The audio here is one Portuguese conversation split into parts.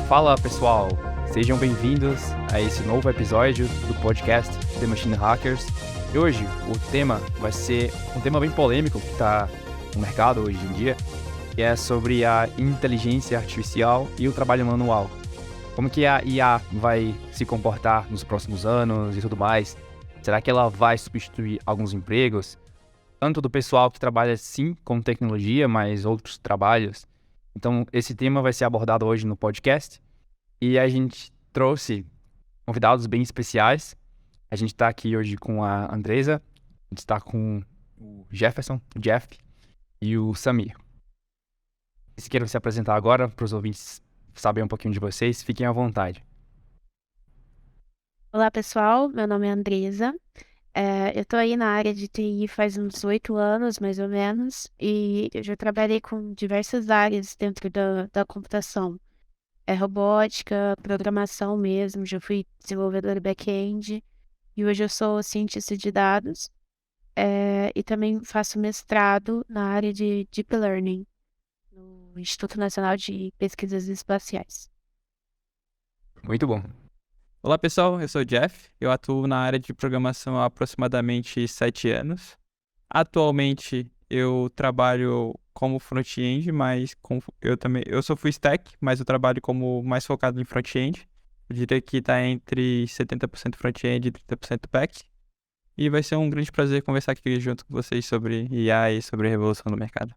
Fala pessoal, sejam bem-vindos a esse novo episódio do podcast The Machine Hackers. E hoje o tema vai ser um tema bem polêmico que está no mercado hoje em dia, que é sobre a inteligência artificial e o trabalho manual. Como que a IA vai se comportar nos próximos anos e tudo mais? Será que ela vai substituir alguns empregos? Tanto do pessoal que trabalha sim com tecnologia, mas outros trabalhos. Então, esse tema vai ser abordado hoje no podcast e a gente trouxe convidados bem especiais. A gente está aqui hoje com a Andresa, a gente está com o Jefferson, o Jeff e o Samir. Se queiram se apresentar agora para os ouvintes saberem um pouquinho de vocês, fiquem à vontade. Olá, pessoal. Meu nome é Andresa. Eu tô aí na área de TI faz uns 8 anos, mais ou menos, e eu já trabalhei com diversas áreas dentro da computação. Robótica, programação mesmo, já fui desenvolvedora back-end, e hoje eu sou cientista de dados, e também faço mestrado na área de Deep Learning, no Instituto Nacional de Pesquisas Espaciais. Muito bom. Olá pessoal, eu sou o Jeff, eu atuo na área de programação há aproximadamente 7 anos. Atualmente eu trabalho como front-end, mas eu sou full stack, mas eu trabalho como mais focado em front-end. Eu diria que está entre 70% front-end e 30% back. E vai ser um grande prazer conversar aqui junto com vocês sobre IA e sobre a revolução do mercado.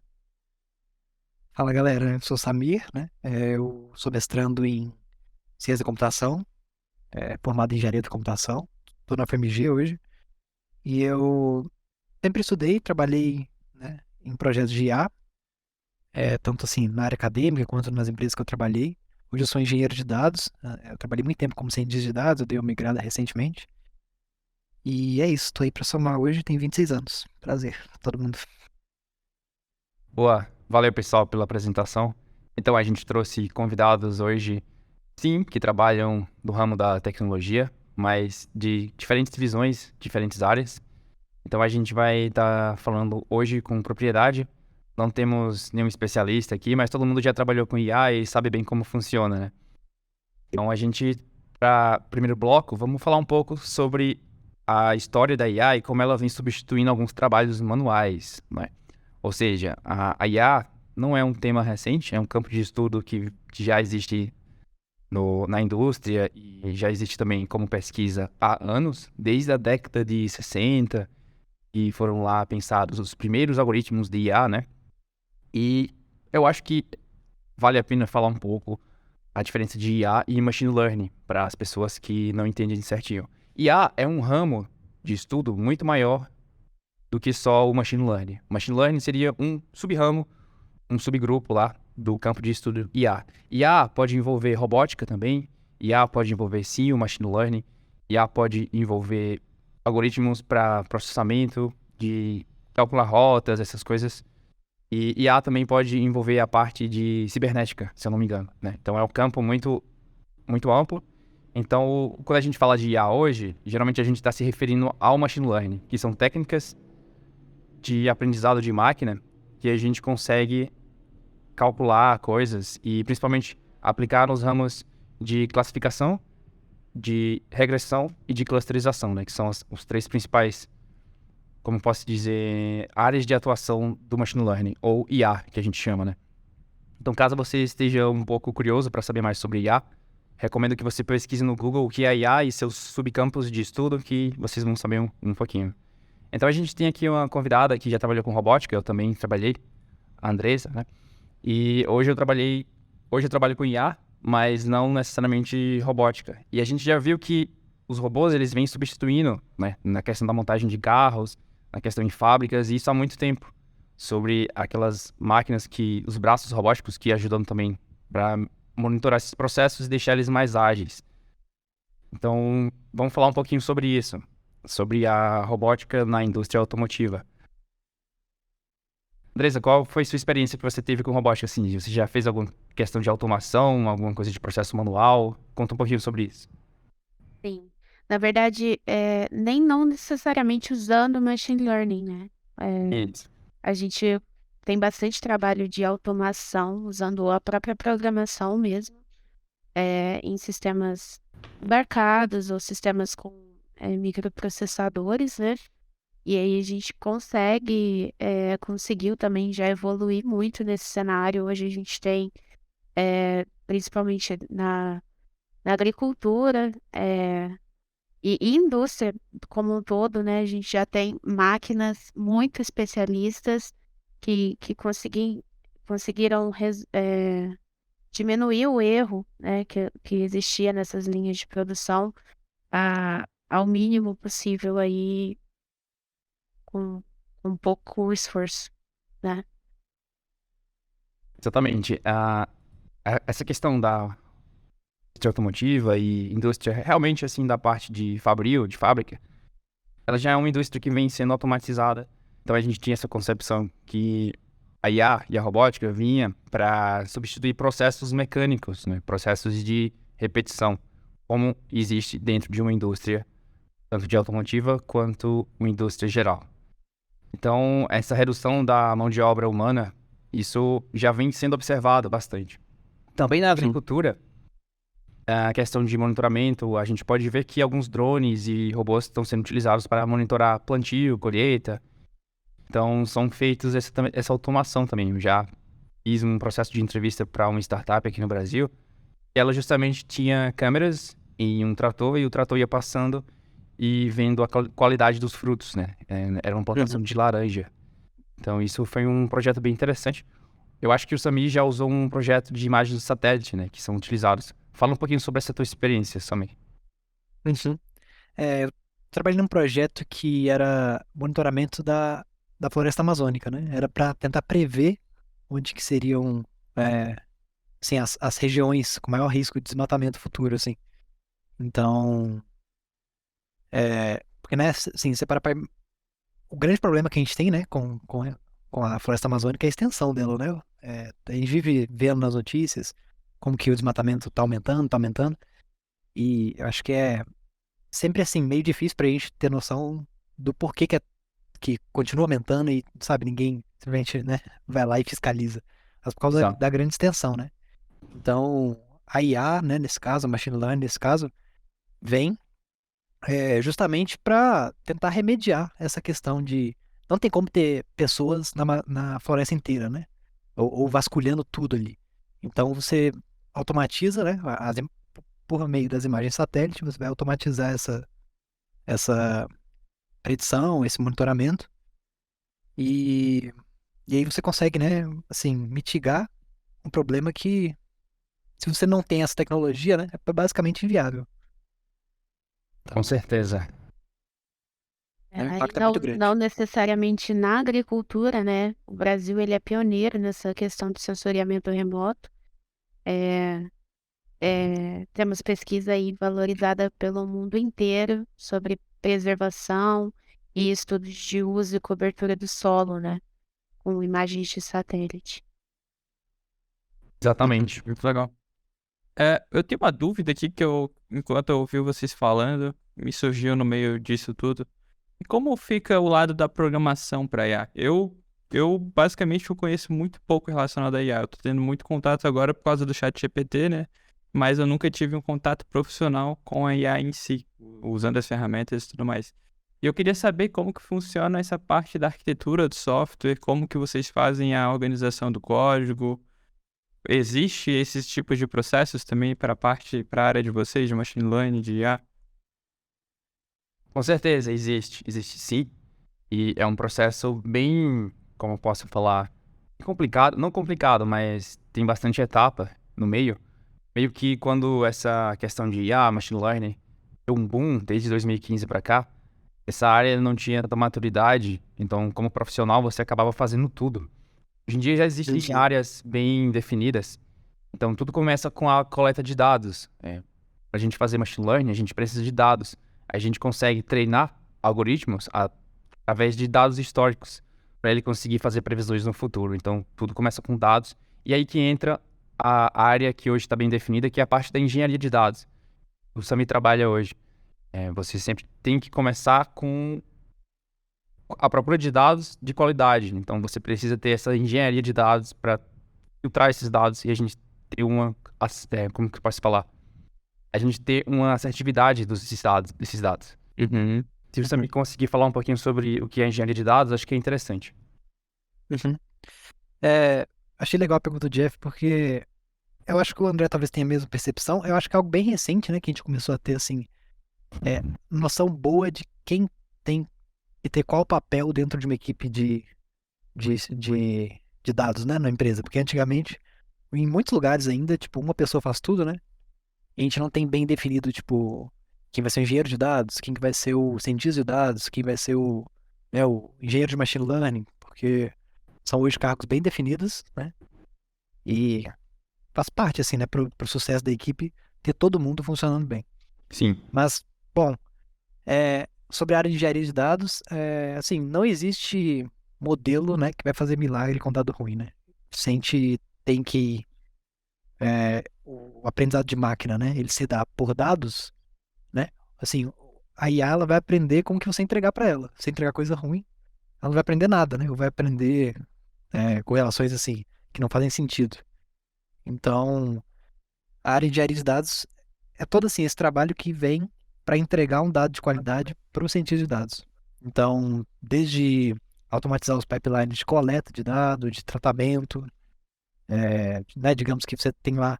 Fala galera, eu sou o Samir, né? Eu sou mestrando em Ciência da Computação, formado em Engenharia da Computação, estou na FMG hoje, e eu sempre estudei, trabalhei, né, em projetos de IA, tanto assim na área acadêmica quanto nas empresas que eu trabalhei. Hoje eu sou engenheiro de dados, eu trabalhei muito tempo como cientista de dados, eu dei uma migrada recentemente, e é isso, estou aí para somar hoje, tenho 26 anos. Prazer, todo mundo. Boa, valeu pessoal pela apresentação. Então a gente trouxe convidados hoje, sim, que trabalham no ramo da tecnologia, mas de diferentes divisões, diferentes áreas. Então a gente vai estar falando hoje com propriedade. Não temos nenhum especialista aqui, mas todo mundo já trabalhou com IA e sabe bem como funciona, né? Então a gente, para o primeiro bloco, vamos falar um pouco sobre a história da IA e como ela vem substituindo alguns trabalhos manuais, né? Ou seja, a IA não é um tema recente, é um campo de estudo que já existe na indústria e já existe também como pesquisa há anos, desde a década de 60, e foram lá pensados os primeiros algoritmos de IA, né? E eu acho que vale a pena falar um pouco a diferença de IA e Machine Learning para as pessoas que não entendem certinho. IA é um ramo de estudo muito maior do que só o Machine Learning. O Machine Learning seria um sub-ramo, um subgrupo lá do campo de estudo IA. IA pode envolver robótica também, IA pode envolver sim o Machine Learning, IA pode envolver algoritmos para processamento, de calcular rotas, essas coisas. E IA também pode envolver a parte de cibernética, se eu não me engano, né? Então é um campo muito, muito amplo. Então, quando a gente fala de IA hoje, geralmente a gente está se referindo ao Machine Learning, que são técnicas de aprendizado de máquina que a gente consegue calcular coisas e principalmente aplicar nos ramos de classificação, de regressão e de clusterização, né? Que são os três principais, como posso dizer, áreas de atuação do Machine Learning, ou IA, que a gente chama, né? Então, caso você esteja um pouco curioso para saber mais sobre IA, recomendo que você pesquise no Google o que é IA e seus subcampos de estudo, que vocês vão saber um pouquinho. Então, a gente tem aqui uma convidada que já trabalhou com robótica, eu também trabalhei, a Andresa, né? E hoje eu trabalho com IA, mas não necessariamente robótica. E a gente já viu que os robôs, eles vêm substituindo, né, na questão da montagem de carros, na questão em fábricas, e isso há muito tempo. Sobre aquelas máquinas os braços robóticos que ajudam também para monitorar esses processos e deixar eles mais ágeis. Então, vamos falar um pouquinho sobre isso, sobre a robótica na indústria automotiva. Andresa, qual foi a sua experiência que você teve com robótica? Assim, você já fez alguma questão de automação, alguma coisa de processo manual? Conta um pouquinho sobre isso. Sim. Na verdade, nem não necessariamente usando machine learning, né? Isso. A gente tem bastante trabalho de automação usando a própria programação mesmo. em sistemas embarcados ou sistemas com microprocessadores, né? E aí a gente conseguiu também já evoluir muito nesse cenário. Hoje a gente tem, principalmente na agricultura, e indústria como um todo, né? A gente já tem máquinas muito especialistas que conseguiram diminuir o erro, né, que existia nessas linhas de produção ao mínimo possível aí com um pouco esforço, né? Exatamente. Essa questão da indústria automotiva e indústria realmente assim da parte de fabril, de fábrica, ela já é uma indústria que vem sendo automatizada. Então a gente tinha essa concepção que a IA e a robótica vinha para substituir processos mecânicos, né? Processos de repetição, como existe dentro de uma indústria, tanto de automotiva quanto uma indústria geral. Então, essa redução da mão de obra humana, isso já vem sendo observado bastante. Também na agricultura, a questão de monitoramento, a gente pode ver que alguns drones e robôs estão sendo utilizados para monitorar plantio, colheita. Então, são feitos essa automação também. Eu já fiz um processo de entrevista para uma startup aqui no Brasil, e ela justamente tinha câmeras em um trator, e o trator ia passando e vendo a qualidade dos frutos, né? Era uma plantação de laranja. Então, isso foi um projeto bem interessante. Eu acho que o Sami já usou um projeto de imagens de satélite, né? Que são utilizados. Fala um pouquinho sobre essa tua experiência, Sami. Uhum. Eu trabalhei num projeto que era monitoramento da floresta amazônica, né? Era para tentar prever onde que seriam, assim, as regiões com maior risco de desmatamento futuro, assim. Então, porque, né, assim, o grande problema que a gente tem, né, com a floresta amazônica é a extensão dela, né? A gente vive vendo nas notícias como que o desmatamento tá aumentando, e eu acho que é sempre, assim, meio difícil pra gente ter noção do porquê que continua aumentando e, sabe, ninguém simplesmente, né, vai lá e fiscaliza. Mas por causa Exato. da grande extensão, né? Então, a IA, né, nesse caso, a machine learning, nesse caso, vem justamente para tentar remediar essa questão de não tem como ter pessoas na floresta inteira, né? Ou vasculhando tudo ali. Então você automatiza, né? Por meio das imagens satélite, você vai automatizar essa predição, esse monitoramento e, e aí você consegue, né? Assim, mitigar um problema que se você não tem essa tecnologia, né? É basicamente inviável. Com certeza. O Aí impacto é muito grande. não necessariamente na agricultura, né? O Brasil ele é pioneiro nessa questão de sensoriamento remoto. Temos pesquisa aí valorizada pelo mundo inteiro sobre preservação e estudos de uso e cobertura do solo, né? Com imagens de satélite. Exatamente. Muito legal. Eu tenho uma dúvida aqui que enquanto eu ouvi vocês falando, me surgiu no meio disso tudo. E como fica o lado da programação para IA? Eu basicamente eu conheço muito pouco relacionado a IA. Eu tô tendo muito contato agora por causa do ChatGPT, né? Mas eu nunca tive um contato profissional com a IA em si, usando as ferramentas e tudo mais. E eu queria saber como que funciona essa parte da arquitetura do software, como que vocês fazem a organização do código. Existe esses tipos de processos também para a área de vocês, de machine learning, de IA? Com certeza, existe sim. E é um processo bem, como eu posso falar, complicado, não complicado, mas tem bastante etapa no meio. Meio que quando essa questão de IA, machine learning, deu um boom desde 2015 para cá, essa área não tinha tanta maturidade, então como profissional você acabava fazendo tudo. Hoje em dia já existem Entendi. áreas bem definidas, então tudo começa com a coleta de dados. Para a gente fazer machine learning, a gente precisa de dados. A gente consegue treinar algoritmos através de dados históricos, para ele conseguir fazer previsões no futuro. Então tudo começa com dados, e aí que entra a área que hoje está bem definida, que é a parte da engenharia de dados. O Sami trabalha hoje. Você sempre tem que começar com a procura de dados de qualidade. Então, você precisa ter essa engenharia de dados para filtrar esses dados e a gente ter como que eu posso falar? A gente ter uma assertividade desses dados. Uhum. Se você me conseguir falar um pouquinho sobre o que é engenharia de dados, acho que é interessante. Uhum. Achei legal a pergunta do Jeff, porque eu acho que o André talvez tenha a mesma percepção. Eu acho que é algo bem recente, né, que a gente começou a ter, assim, noção boa de quem tem que ter qual papel dentro de uma equipe de dados, né, na empresa. Porque antigamente, em muitos lugares ainda, tipo, uma pessoa faz tudo, né? E a gente não tem bem definido, tipo, quem vai ser o engenheiro de dados, quem que vai ser o cientista de dados, quem vai ser o engenheiro de machine learning, porque são hoje cargos bem definidos, né? E faz parte, assim, né, pro sucesso da equipe ter todo mundo funcionando bem. Sim. Mas, bom, sobre a área de engenharia de dados, assim, não existe modelo, né, que vai fazer milagre com dado ruim, né? Se a gente tem que o aprendizado de máquina, né, ele se dá por dados, né? Assim, a IA ela vai aprender com o que você entregar para ela. Se você entregar coisa ruim, ela não vai aprender nada, né? Ou vai aprender correlações assim que não fazem sentido. Então, a área de engenharia de dados é todo assim esse trabalho que vem para entregar um dado de qualidade para o cientista de dados. Então, desde automatizar os pipelines de coleta de dados, de tratamento, né? Digamos que você tem lá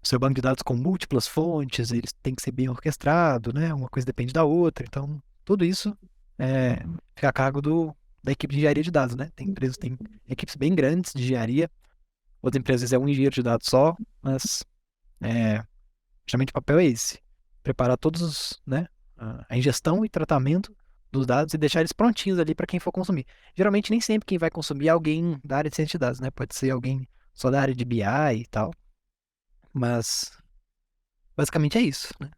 o seu banco de dados com múltiplas fontes, eles têm que ser bem orquestrado, né? Uma coisa depende da outra. Então, tudo isso fica a cargo da equipe de engenharia de dados, né? Tem empresas, tem equipes bem grandes de engenharia, outras empresas é um engenheiro de dados só, mas geralmente o papel é esse. Preparar todos né? A ingestão e tratamento dos dados e deixar eles prontinhos ali para quem for consumir. Geralmente nem sempre quem vai consumir é alguém da área de ciência de dados, né? Pode ser alguém só da área de BI e tal. Mas basicamente é isso, né?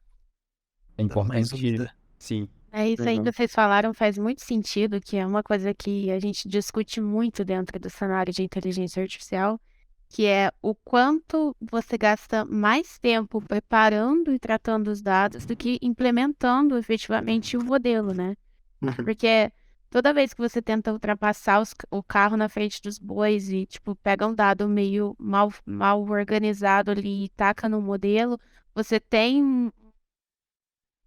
É Dando uma importante. resumida. Sim. É isso aí Legal. que vocês falaram faz muito sentido, que é uma coisa que a gente discute muito dentro do cenário de inteligência artificial, que é o quanto você gasta mais tempo preparando e tratando os dados do que implementando efetivamente o modelo, né? Porque toda vez que você tenta ultrapassar o carro na frente dos bois e, tipo, pega um dado meio mal organizado ali e taca no modelo, você tem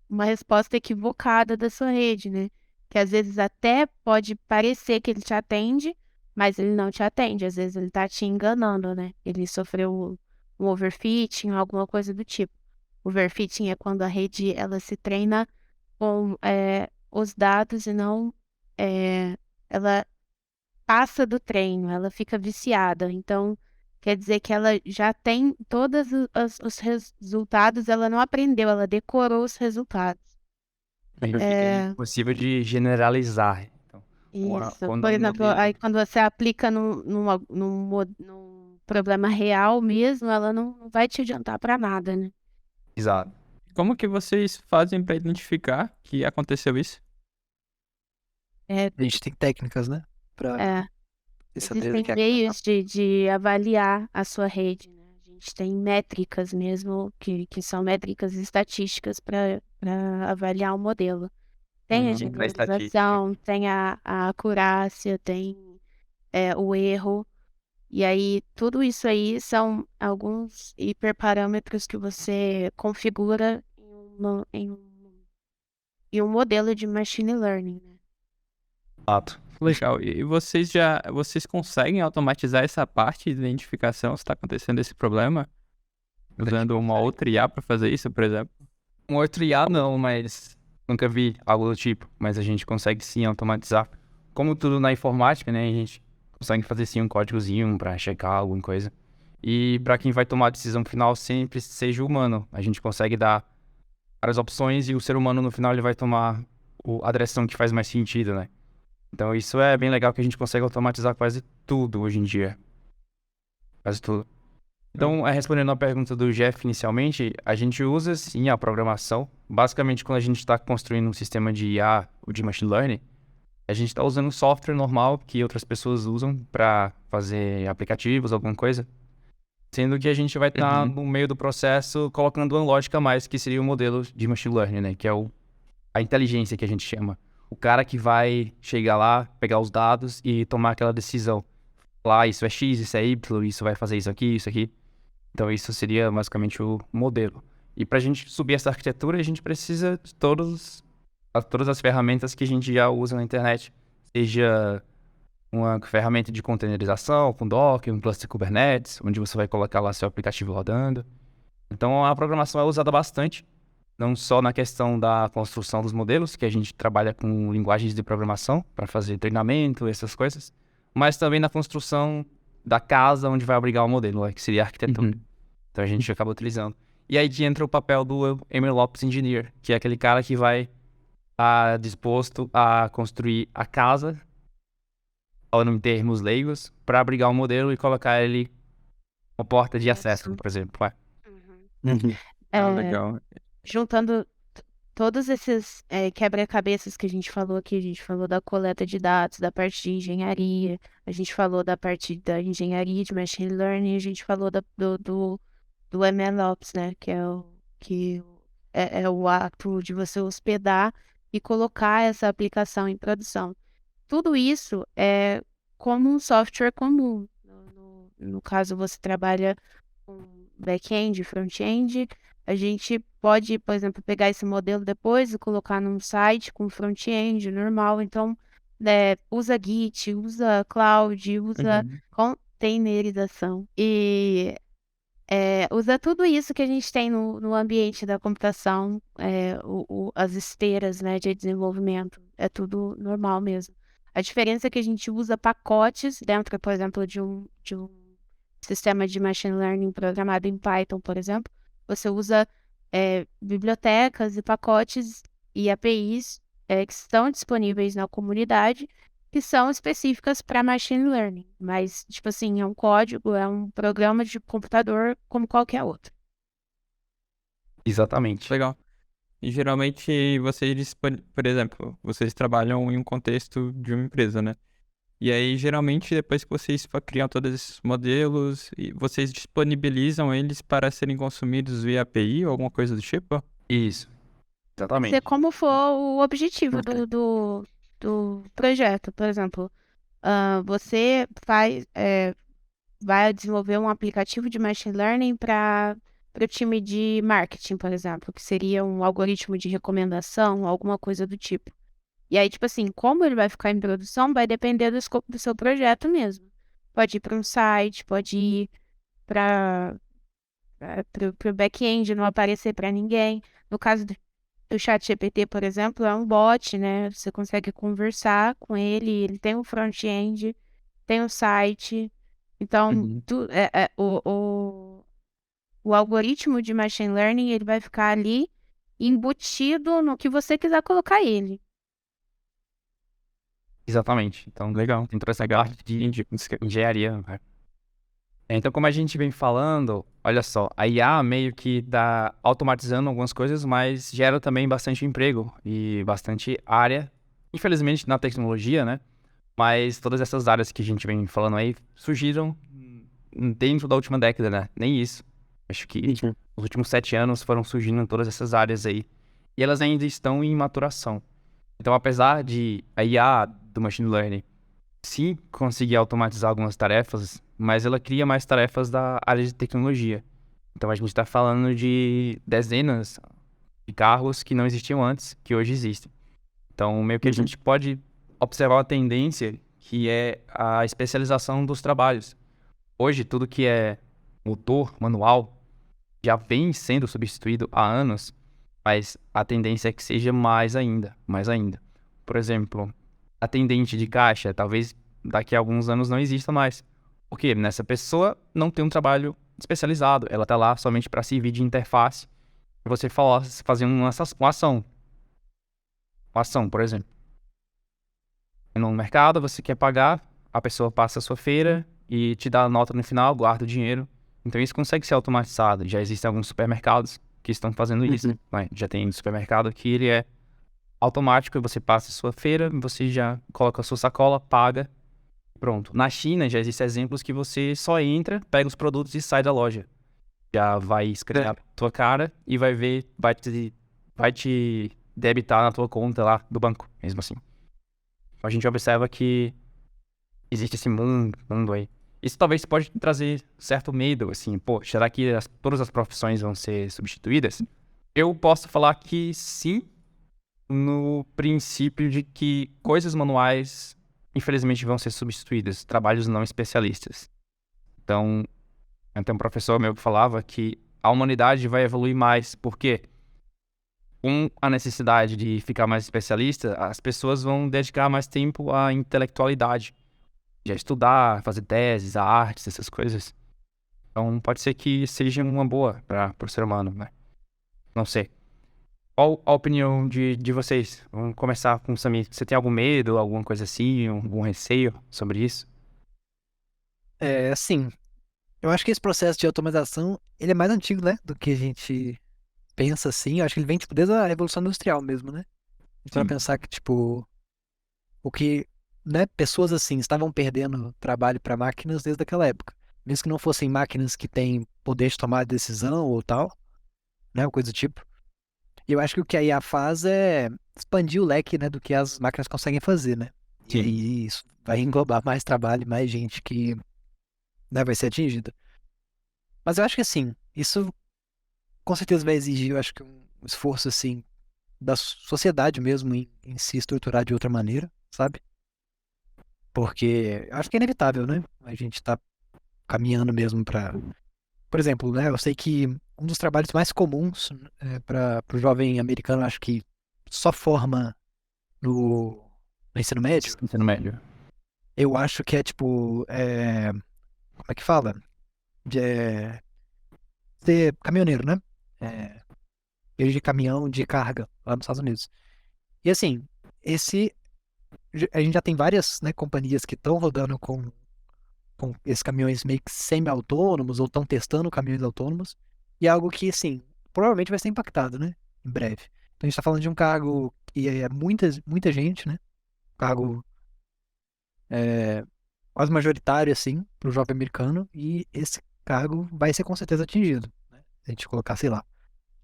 uma resposta equivocada da sua rede, né? Que às vezes até pode parecer que ele te atende, mas ele não te atende. Às vezes ele tá te enganando, né? Ele sofreu um overfitting, alguma coisa do tipo. Overfitting é quando a rede ela se treina com os dados e não ela passa do treino, ela fica viciada. Então, quer dizer que ela já tem todos os resultados, ela não aprendeu, ela decorou os resultados. Aí fica impossível de generalizar. Então, Isso. quando Por o exemplo, modelo... aí quando você aplica num problema real mesmo, ela não vai te adiantar para nada, né? Exato. Como que vocês fazem para identificar que aconteceu isso? A gente tem técnicas, né? Pra É, ter certeza existem que meios de avaliar a sua rede, né? A gente tem métricas mesmo, que são métricas estatísticas para avaliar o modelo. Tem a Pra estatística. generalização, tem a acurácia, tem o erro. E aí, tudo isso aí são alguns hiperparâmetros que você configura em um modelo de machine learning, né? Exato. Legal. E vocês conseguem automatizar essa parte de identificação se está acontecendo esse problema? Usando uma outra IA para fazer isso, por exemplo? Um outro IA não, mas nunca vi algo do tipo. Mas a gente consegue sim automatizar. Como tudo na informática, né? A gente consegue fazer sim um códigozinho pra checar alguma coisa. E pra quem vai tomar a decisão final, sempre seja o humano. A gente consegue dar várias opções e o ser humano no final ele vai tomar a direção que faz mais sentido, né? Então isso é bem legal que a gente consegue automatizar quase tudo hoje em dia. Quase tudo. Então, respondendo a pergunta do Jeff inicialmente, a gente usa sim a programação. Basicamente, quando a gente está construindo um sistema de IA ou de machine learning, a gente está usando um software normal que outras pessoas usam para fazer aplicativos, alguma coisa. Sendo que a gente vai estar no meio do processo colocando uma lógica a mais, que seria o modelo de machine learning, né? Que é a inteligência que a gente chama. O cara que vai chegar lá, pegar os dados e tomar aquela decisão. Lá, isso é X, isso é Y, isso vai fazer isso aqui, isso aqui. Então isso seria basicamente o modelo. E para a gente subir essa arquitetura, a gente precisa de todas as ferramentas que a gente já usa na internet, seja uma ferramenta de containerização com Docker, um cluster Kubernetes, onde você vai colocar lá seu aplicativo rodando. Então a programação é usada bastante, não só na questão da construção dos modelos, que a gente trabalha com linguagens de programação para fazer treinamento, essas coisas, mas também na construção da casa onde vai abrigar o modelo, que seria a arquitetura. Então a gente acaba utilizando. E aí que entra o papel do MLOps Engineer, que é aquele cara que vai estar disposto a construir a casa, falando em termos leigos, para abrigar o modelo e colocar ele uma porta de acesso, por exemplo. Legal. Juntando todos esses quebra-cabeças que a gente falou aqui, a gente falou da coleta de dados, da parte de engenharia, a gente falou da parte da engenharia de machine learning, a gente falou do MLOps, né, que é o ato de você hospedar e colocar essa aplicação em produção. Tudo isso é como um software comum. No caso, você trabalha com back-end, front-end, a gente pode, por exemplo, pegar esse modelo depois e colocar num site com front-end normal. Então, usa Git, usa Cloud, usa containerização. E usa tudo isso que a gente tem no ambiente da computação, as esteiras, né, de desenvolvimento. É tudo normal mesmo. A diferença é que a gente usa pacotes dentro, por exemplo, de um sistema de machine learning programado em Python, por exemplo. Você usa bibliotecas e pacotes e APIs que estão disponíveis na comunidade, que são específicas para machine learning. Mas, tipo assim, é um código, é um programa de computador como qualquer outro. Exatamente. Legal. E geralmente vocês, por exemplo, vocês trabalham em um contexto de uma empresa, né? E aí, geralmente, depois que vocês criam todos esses modelos, vocês disponibilizam eles para serem consumidos via API ou alguma coisa do tipo? Isso. Exatamente. Ser como for o objetivo do projeto. Por exemplo, você vai desenvolver um aplicativo de machine learning para o time de marketing, por exemplo, que seria um algoritmo de recomendação, alguma coisa do tipo. E aí, tipo assim, como ele vai ficar em produção vai depender do escopo do seu projeto mesmo. Pode ir para um site, pode ir para o back-end, não aparecer para ninguém. No caso do ChatGPT, por exemplo, é um bot, né? Você consegue conversar com ele tem um front-end, tem um site. Então, o algoritmo de machine learning, ele vai ficar ali embutido no que você quiser colocar ele. Exatamente. Então, Legal. entrou essa parte de engenharia. Então, como a gente vem falando, olha só, a IA meio que tá automatizando algumas coisas, mas gera também bastante emprego e bastante área, infelizmente, na tecnologia, né? Mas todas essas áreas que a gente vem falando aí surgiram dentro da última década, né? Nem isso. Acho que nos últimos 7 anos foram surgindo todas essas áreas aí. E elas ainda estão em maturação. Então, apesar de a IA do Machine Learning sim conseguir automatizar algumas tarefas, mas ela cria mais tarefas da área de tecnologia. Então, a gente está falando de dezenas de carros que não existiam antes, que hoje existem. Então, meio que a gente pode observar uma tendência que é a especialização dos trabalhos. Hoje, tudo que é motor manual já vem sendo substituído há anos, mas a tendência é que seja mais ainda, mais ainda. Por exemplo, atendente de caixa, talvez daqui a alguns anos não exista mais. Porque nessa pessoa não tem um trabalho especializado, ela está lá somente para servir de interface e você fazer uma ação. Uma ação, por exemplo. No mercado, você quer pagar, a pessoa passa a sua feira e te dá a nota no final, guarda o dinheiro. Então isso consegue ser automatizado. Já existem alguns supermercados que estão fazendo isso. Né? Já tem supermercado que ele é automático, você passa a sua feira, você já coloca a sua sacola, paga, pronto. Na China já existem exemplos que você só entra, pega os produtos e sai da loja. Já vai escanear a tua cara e vai ver, vai te debitar na tua conta lá do banco, mesmo assim. A gente observa que existe esse mundo aí. Isso talvez pode trazer certo medo, assim, pô, será que todas as profissões vão ser substituídas? Eu posso falar que sim, no princípio de que coisas manuais, infelizmente, vão ser substituídas, trabalhos não especialistas. Então, tem um professor meu que falava que a humanidade vai evoluir mais, porque com a necessidade de ficar mais especialista, as pessoas vão dedicar mais tempo à intelectualidade, de estudar, fazer teses, a artes, essas coisas. Então, pode ser que seja uma boa para o ser humano, né? Não sei. Qual a opinião de vocês? Vamos começar com o Samir. Você tem algum medo, alguma coisa assim, algum receio sobre isso? Assim, eu acho que esse processo de automatização, ele é mais antigo, né, do que a gente pensa assim. Eu acho que ele vem, tipo, desde a Revolução Industrial mesmo, né? Então, Sim. pensar que, tipo, o que, né, pessoas assim estavam perdendo trabalho para máquinas desde aquela época. Mesmo que não fossem máquinas que têm poder de tomar decisão ou tal, né, ou coisa do tipo. E eu acho que o que a IA faz é expandir o leque, né, do que as máquinas conseguem fazer, né? E Sim. aí isso vai englobar mais trabalho, mais gente que, né, vai ser atingida. Mas eu acho que assim, isso com certeza vai exigir, eu acho que um esforço assim da sociedade mesmo em se estruturar de outra maneira, sabe? Porque eu acho que é inevitável, né? A gente tá caminhando mesmo para, por exemplo, né? Eu sei que um dos trabalhos mais comuns para o jovem americano, acho que só forma no ensino médio, Ensino médio. eu acho que é tipo, como é que fala? De, ser caminhoneiro, né? É, dirigir caminhão de carga lá nos Estados Unidos. E assim, esse a gente já tem várias, né, companhias que estão rodando com esses caminhões meio que semi-autônomos ou estão testando caminhões autônomos. E é algo que, assim, provavelmente vai ser impactado, né? Em breve. Então a gente está falando de um cargo que é muita gente, né? Cargo quase majoritário, assim, para o jovem americano. E esse cargo vai ser com certeza atingido, né? Se a gente colocar, sei lá,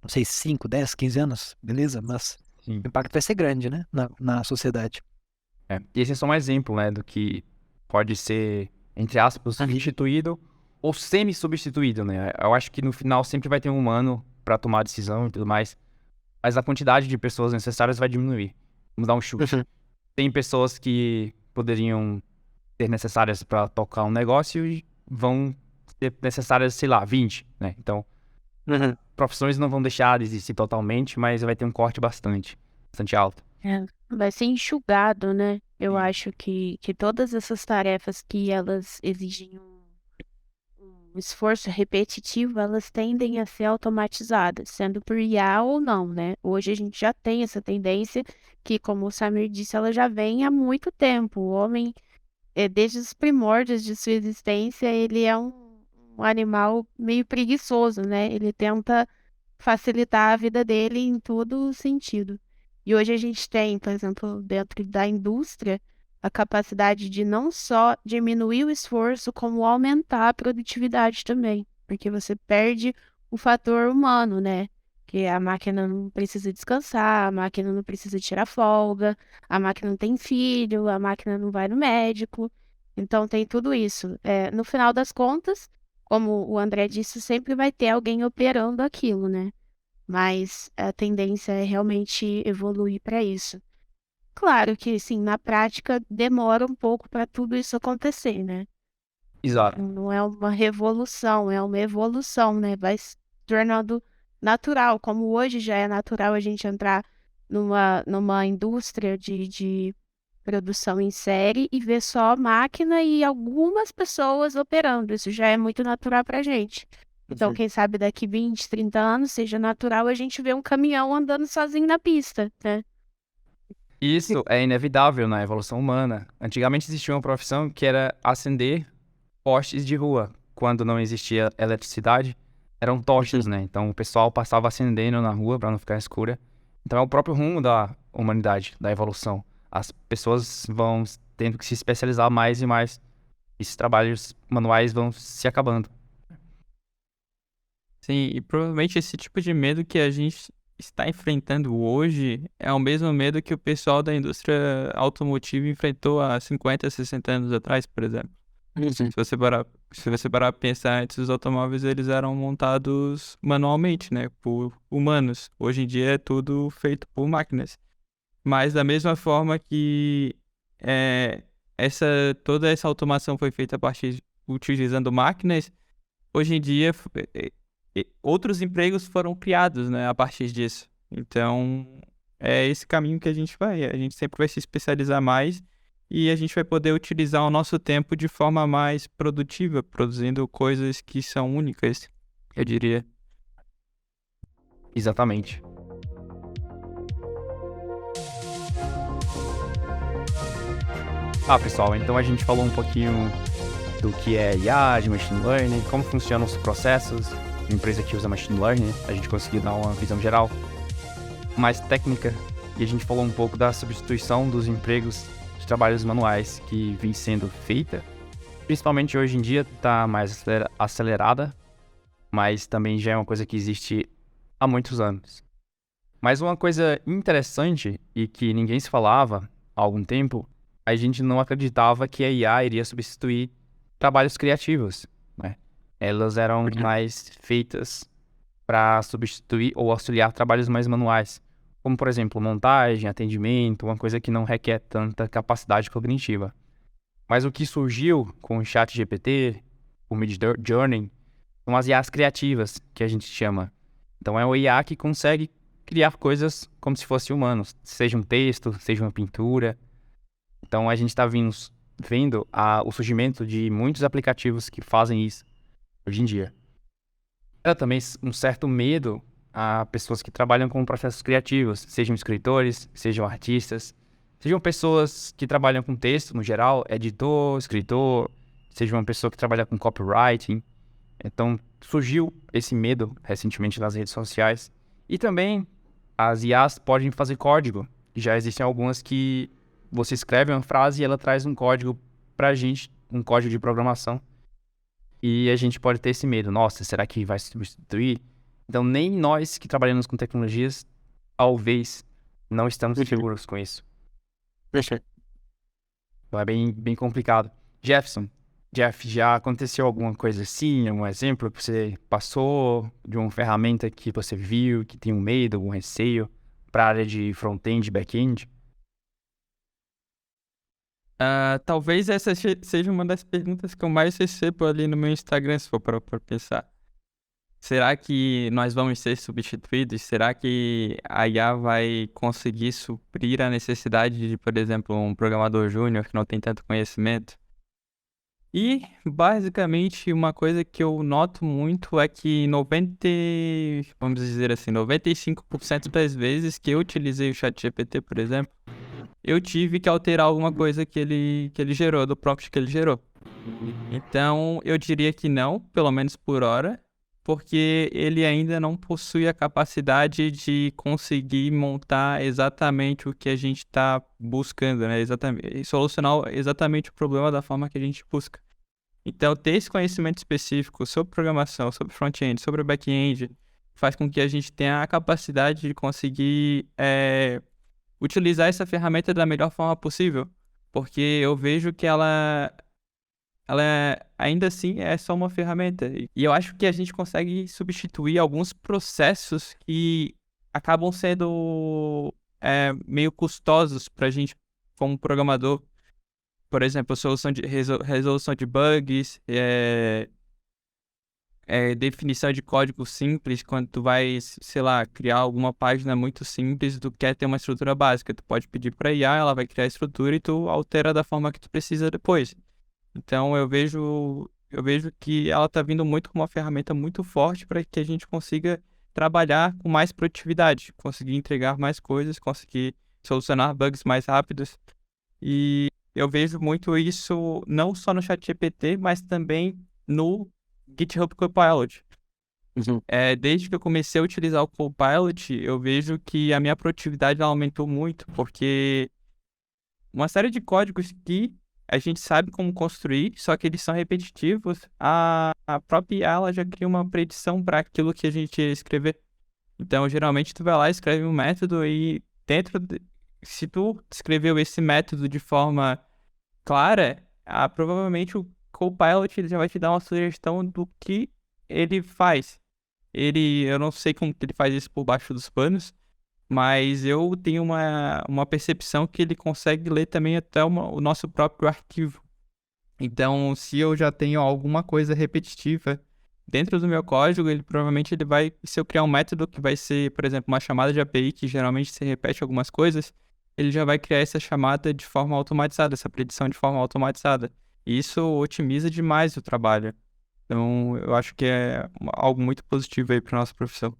não sei, 5, 10, 15 anos, beleza? Mas Sim. o impacto vai ser grande, né? Na sociedade. E esse é só um exemplo, né, do que pode ser, entre aspas, substituído ou semi-substituído, né? Eu acho que no final sempre vai ter um humano para tomar a decisão e tudo mais, mas a quantidade de pessoas necessárias vai diminuir. Vamos dar um chute. Uhum. Tem pessoas que poderiam ser necessárias para tocar um negócio e vão ser necessárias, sei lá, 20, né? Então, Uhum. profissões não vão deixar de existir totalmente, mas vai ter um corte bastante alto. Vai ser enxugado, né? Eu Sim. acho que todas essas tarefas que elas exigem um esforço repetitivo, elas tendem a ser automatizadas, sendo por IA ou não, né? Hoje a gente já tem essa tendência que, como o Samir disse, ela já vem há muito tempo. O homem, desde os primórdios de sua existência, ele é um animal meio preguiçoso, né? Ele tenta facilitar a vida dele em todo sentido. E hoje a gente tem, por exemplo, dentro da indústria, a capacidade de não só diminuir o esforço, como aumentar a produtividade também, porque você perde o fator humano, né? Que a máquina não precisa descansar, a máquina não precisa tirar folga, a máquina não tem filho, a máquina não vai no médico. Então tem tudo isso. No final das contas, como o André disse, sempre vai ter alguém operando aquilo, né? Mas a tendência é realmente evoluir para isso. Claro que, sim, na prática demora um pouco para tudo isso acontecer, né? Exato. Não é uma revolução, é uma evolução, né? Vai se tornando natural, como hoje já é natural a gente entrar numa indústria de produção em série e ver só máquina e algumas pessoas operando. Isso já é muito natural para a gente. Então, Uhum. quem sabe daqui 20, 30 anos seja natural a gente ver um caminhão andando sozinho na pista, né? Isso é inevitável na evolução humana. Antigamente existia uma profissão que era acender postes de rua. Quando não existia eletricidade, eram tochas, né? Então o pessoal passava acendendo na rua para não ficar escura. Então é o próprio rumo da humanidade, da evolução. As pessoas vão tendo que se especializar mais e mais. Esses trabalhos manuais vão se acabando. Sim, e provavelmente esse tipo de medo que a gente está enfrentando hoje é o mesmo medo que o pessoal da indústria automotiva enfrentou há 50, 60 anos atrás, por exemplo. Se você parar pra pensar, antes os automóveis eles eram montados manualmente, né, por humanos. Hoje em dia é tudo feito por máquinas. Mas da mesma forma que é, toda essa automação foi feita a partir utilizando máquinas, hoje em dia outros empregos foram criados, né, a partir disso. Então, é esse caminho que a gente vai. A gente sempre vai se especializar mais e a gente vai poder utilizar o nosso tempo de forma mais produtiva, produzindo coisas que são únicas, eu diria. Exatamente. Pessoal, então a gente falou um pouquinho do que é IA, de Machine Learning, como funcionam os processos de empresa que usa Machine Learning, a gente conseguiu dar uma visão geral mais técnica, e a gente falou um pouco da substituição dos empregos de trabalhos manuais que vem sendo feita, principalmente hoje em dia está mais acelerada, mas também já é uma coisa que existe há muitos anos. Mas uma coisa interessante e que ninguém se falava há algum tempo, a gente não acreditava que a IA iria substituir trabalhos criativos, né? Elas eram mais feitas para substituir ou auxiliar trabalhos mais manuais, como, por exemplo, montagem, atendimento, uma coisa que não requer tanta capacidade cognitiva. Mas o que surgiu com o ChatGPT, o Midjourney, são as IAs criativas, que a gente chama. Então é o IA que consegue criar coisas como se fossem humanos, seja um texto, seja uma pintura. Então a gente está vendo o surgimento de muitos aplicativos que fazem isso hoje em dia. Era também um certo medo a pessoas que trabalham com processos criativos, sejam escritores, sejam artistas, sejam pessoas que trabalham com texto no geral, editor, escritor, seja uma pessoa que trabalha com copywriting. Então surgiu esse medo recentemente nas redes sociais. E também as IAs podem fazer código. Já existem algumas que você escreve uma frase e ela traz um código pra gente, um código de programação. E a gente pode ter esse medo. Nossa, será que vai substituir? Então, nem nós que trabalhamos com tecnologias, talvez, não estamos seguros com isso. Então, é bem complicado. Jeff, já aconteceu alguma coisa assim? Um exemplo que você passou de uma ferramenta que você viu, que tem um medo, um receio para a área de front-end e back-end? Talvez essa seja uma das perguntas que eu mais recebo ali no meu Instagram, se for para pensar. Será que nós vamos ser substituídos? Será que a IA vai conseguir suprir a necessidade de, por exemplo, um programador júnior que não tem tanto conhecimento? E, basicamente, uma coisa que eu noto muito é que 95% das vezes que eu utilizei o ChatGPT, por exemplo, eu tive que alterar alguma coisa que ele gerou, do prompt que ele gerou. Então, eu diria que não, pelo menos por hora, porque ele ainda não possui a capacidade de conseguir montar exatamente o que a gente está buscando, né? E solucionar exatamente o problema da forma que a gente busca. Então, ter esse conhecimento específico sobre programação, sobre front-end, sobre back-end, faz com que a gente tenha a capacidade de conseguir utilizar essa ferramenta da melhor forma possível, porque eu vejo que ela ainda assim é só uma ferramenta. E eu acho que a gente consegue substituir alguns processos que acabam sendo meio custosos para a gente como programador. Por exemplo, resolução de bugs, definição de código simples. Quando tu vai, sei lá, criar alguma página muito simples, tu quer ter uma estrutura básica. Tu pode pedir para IA, ela vai criar a estrutura e tu altera da forma que tu precisa depois. Então eu vejo que ela está vindo muito como uma ferramenta muito forte para que a gente consiga trabalhar com mais produtividade, conseguir entregar mais coisas, conseguir solucionar bugs mais rápidos. E eu vejo muito isso não só no ChatGPT, mas também no GitHub Copilot. Desde que eu comecei a utilizar o Copilot, eu vejo que a minha produtividade ela aumentou muito, porque uma série de códigos que a gente sabe como construir, só que eles são repetitivos, a própria IA ela já cria uma predição para aquilo que a gente ia escrever. Então, geralmente, tu vai lá, escreve um método e se tu escreveu esse método de forma clara, provavelmente o Copilot ele já vai te dar uma sugestão do que ele faz. Eu não sei como que ele faz isso por baixo dos panos, mas eu tenho uma percepção que ele consegue ler também até o nosso próprio arquivo. Então, se eu já tenho alguma coisa repetitiva dentro do meu código, ele vai, se eu criar um método que vai ser, por exemplo, uma chamada de API que geralmente se repete algumas coisas, ele já vai criar essa chamada de forma automatizada, essa predição de forma automatizada. E isso otimiza demais o trabalho. Então, eu acho que é algo muito positivo aí para nossa profissão.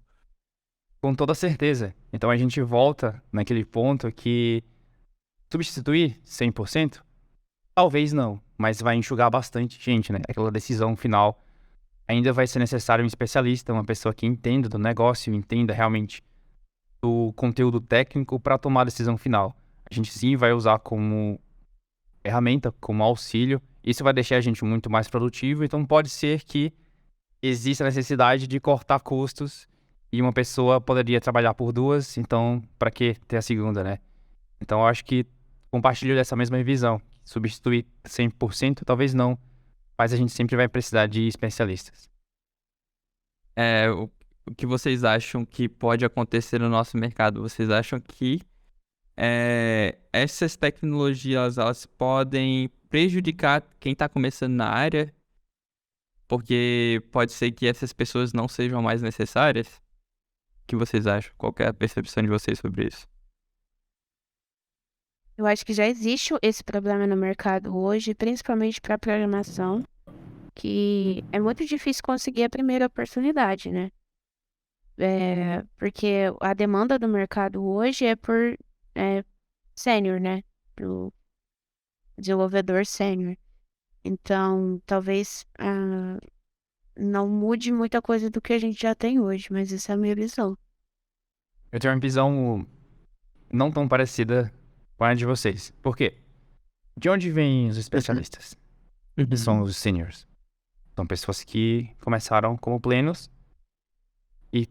Com toda certeza. Então a gente volta naquele ponto que substituir 100%? Talvez não, mas vai enxugar bastante gente, né? Aquela decisão final. Ainda vai ser necessário um especialista, uma pessoa que entenda do negócio, entenda realmente do conteúdo técnico para tomar a decisão final. A gente sim vai usar como ferramenta, como auxílio. Isso vai deixar a gente muito mais produtivo, então pode ser que exista a necessidade de cortar custos e uma pessoa poderia trabalhar por duas, então para que ter a segunda, né? Então eu acho que compartilho dessa mesma visão. Substituir 100%, talvez não, mas a gente sempre vai precisar de especialistas. O que vocês acham que pode acontecer no nosso mercado? Vocês acham que essas tecnologias elas podem prejudicar quem está começando na área? Porque pode ser que essas pessoas não sejam mais necessárias? O que vocês acham? Qual que é a percepção de vocês sobre isso? Eu acho que já existe esse problema no mercado hoje, principalmente para programação, que é muito difícil conseguir a primeira oportunidade, né? Porque a demanda do mercado hoje é por sênior, né? Pro desenvolvedor sênior. Então, talvez não mude muita coisa do que a gente já tem hoje, mas essa é a minha visão. Eu tenho uma visão não tão parecida com a de vocês. Por quê? De onde vêm os especialistas? Que são os seniors. São pessoas que começaram como plenos e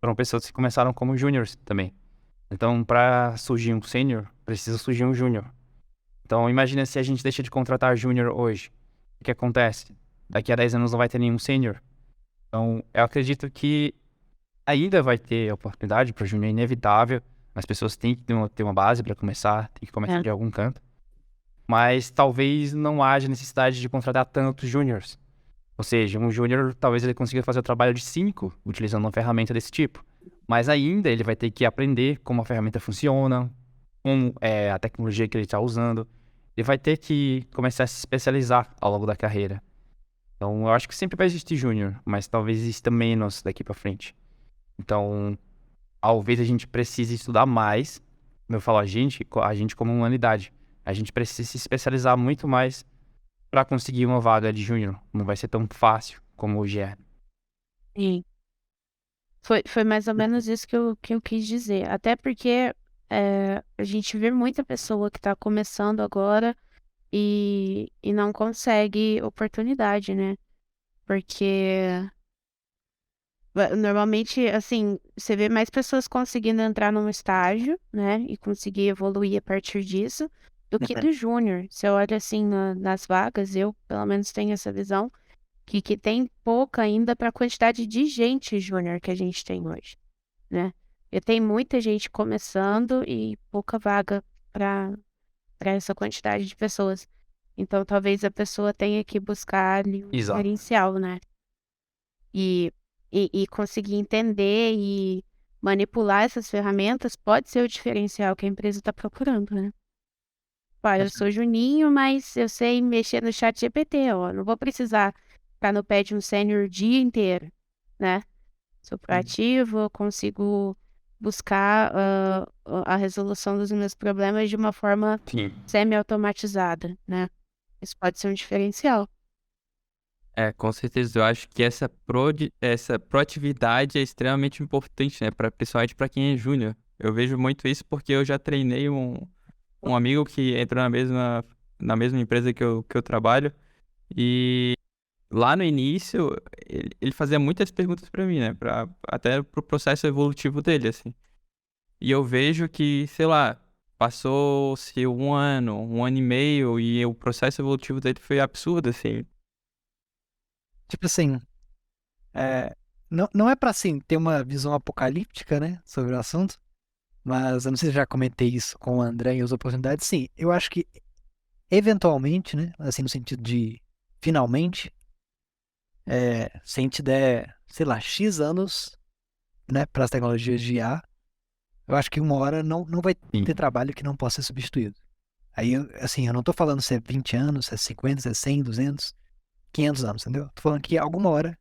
foram pessoas que começaram como juniors também. Então, para surgir um sênior, precisa surgir um júnior. Então, imagina se a gente deixa de contratar júnior hoje. O que acontece? Daqui a 10 anos não vai ter nenhum sênior. Então, eu acredito que ainda vai ter oportunidade para o júnior, é inevitável. As pessoas têm que ter uma base para começar, tem que começar de algum canto. Mas talvez não haja necessidade de contratar tantos júniors. Ou seja, um júnior talvez ele consiga fazer o trabalho de 5 utilizando uma ferramenta desse tipo. Mas ainda ele vai ter que aprender como a ferramenta funciona, como é a tecnologia que ele está usando. Ele vai ter que começar a se especializar ao longo da carreira. Então, eu acho que sempre vai existir júnior, mas talvez exista menos daqui para frente. Então, talvez a gente precise estudar mais. Como eu falo, a gente como humanidade, a gente precisa se especializar muito mais para conseguir uma vaga de júnior. Não vai ser tão fácil como hoje é. Sim. Foi mais ou menos isso que eu quis dizer. Até porque a gente vê muita pessoa que está começando agora e não consegue oportunidade, né? Porque normalmente, assim, você vê mais pessoas conseguindo entrar num estágio, né? E conseguir evoluir a partir disso, do que do júnior. Você olha assim nas vagas, eu pelo menos tenho essa visão, que tem pouca ainda para a quantidade de gente júnior que a gente tem hoje, né? E tem muita gente começando e pouca vaga para essa quantidade de pessoas. Então, talvez a pessoa tenha que buscar ali um Exato. diferencial, né? E conseguir entender e manipular essas ferramentas pode ser o diferencial que a empresa está procurando, né? Olha, eu sou juninho, mas eu sei mexer no chat GPT, ó. Não vou precisar ficar no pé de um sênior o dia inteiro, né? Sou proativo, eu consigo buscar a resolução dos meus problemas de uma forma Sim. semi-automatizada, né? Isso pode ser um diferencial. Com certeza. Eu acho que essa proatividade é extremamente importante, né? Principalmente para quem é júnior. Eu vejo muito isso porque eu já treinei um amigo que entrou na mesma empresa que eu trabalho. E lá no início, ele fazia muitas perguntas para mim, né? Até pro processo evolutivo dele, assim. E eu vejo que, sei lá, passou-se um ano e meio, e o processo evolutivo dele foi absurdo, assim. Tipo assim, é, não é pra assim ter uma visão apocalíptica, né, sobre o assunto, mas eu não sei se eu já comentei isso com o André em outras oportunidades. Sim, eu acho que eventualmente, né, assim no sentido de finalmente, se a gente der, sei lá, X anos, né, para as tecnologias de IA, eu acho que uma hora não vai Sim. ter trabalho que não possa ser substituído. Aí, assim, eu não tô falando se é 20 anos, se é 50, se é 100, 200, 500 anos, entendeu? Tô falando que alguma hora,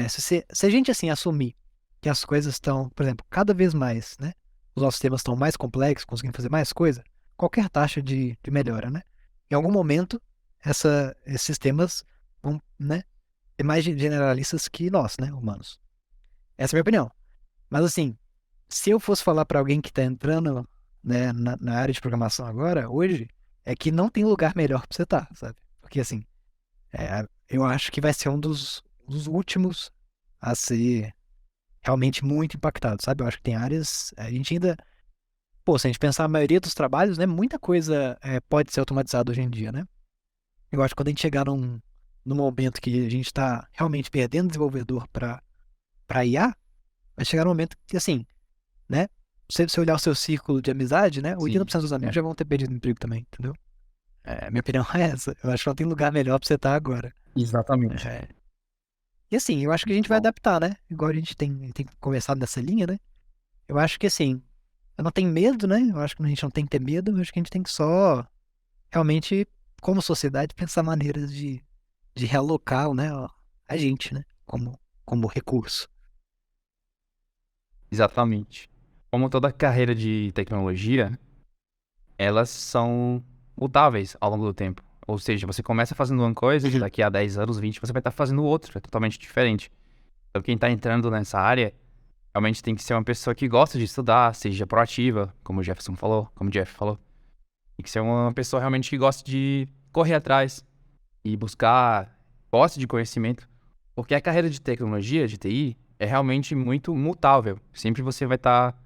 se a gente, assim, assumir que as coisas estão, por exemplo, cada vez mais, né? Os nossos sistemas estão mais complexos, conseguindo fazer mais coisa, qualquer taxa de melhora, né? Em algum momento, esses sistemas vão, né, ser mais generalistas que nós, né, humanos. Essa é a minha opinião. Mas, assim, se eu fosse falar para alguém que está entrando, né, na área de programação agora, hoje, é que não tem lugar melhor para você estar, sabe? Porque assim, eu acho que vai ser um dos últimos a ser realmente muito impactado, sabe? Eu acho que tem áreas, a gente ainda, pô, se a gente pensar a maioria dos trabalhos, né, muita coisa pode ser automatizada hoje em dia, né? Eu acho que quando a gente chegar num momento que a gente está realmente perdendo desenvolvedor para IA, vai chegar um momento que, assim, né? Se você olhar o seu círculo de amizade, né? Sim. 80% dos amigos já vão ter perdido emprego também, entendeu? Minha opinião é essa. Eu acho que não tem lugar melhor pra você estar agora. Exatamente. E assim, eu acho que a gente vai adaptar, né? Igual a gente tem conversado nessa linha, né? Eu acho que assim, eu não tenho medo, né? Eu acho que a gente não tem que ter medo, eu acho que a gente tem que só realmente, como sociedade, pensar maneiras de realocar, né, a gente, né? Como recurso. Exatamente. Como toda carreira de tecnologia, elas são mutáveis ao longo do tempo. Ou seja, você começa fazendo uma coisa, daqui a 10 anos, 20, você vai estar fazendo outra, totalmente diferente. Então, quem está entrando nessa área, realmente tem que ser uma pessoa que gosta de estudar, seja proativa, como o Jefferson falou, como o Jeff falou. Tem que ser uma pessoa realmente que gosta de correr atrás e buscar, gosta de conhecimento. Porque a carreira de tecnologia, de TI, é realmente muito mutável. Sempre você vai estar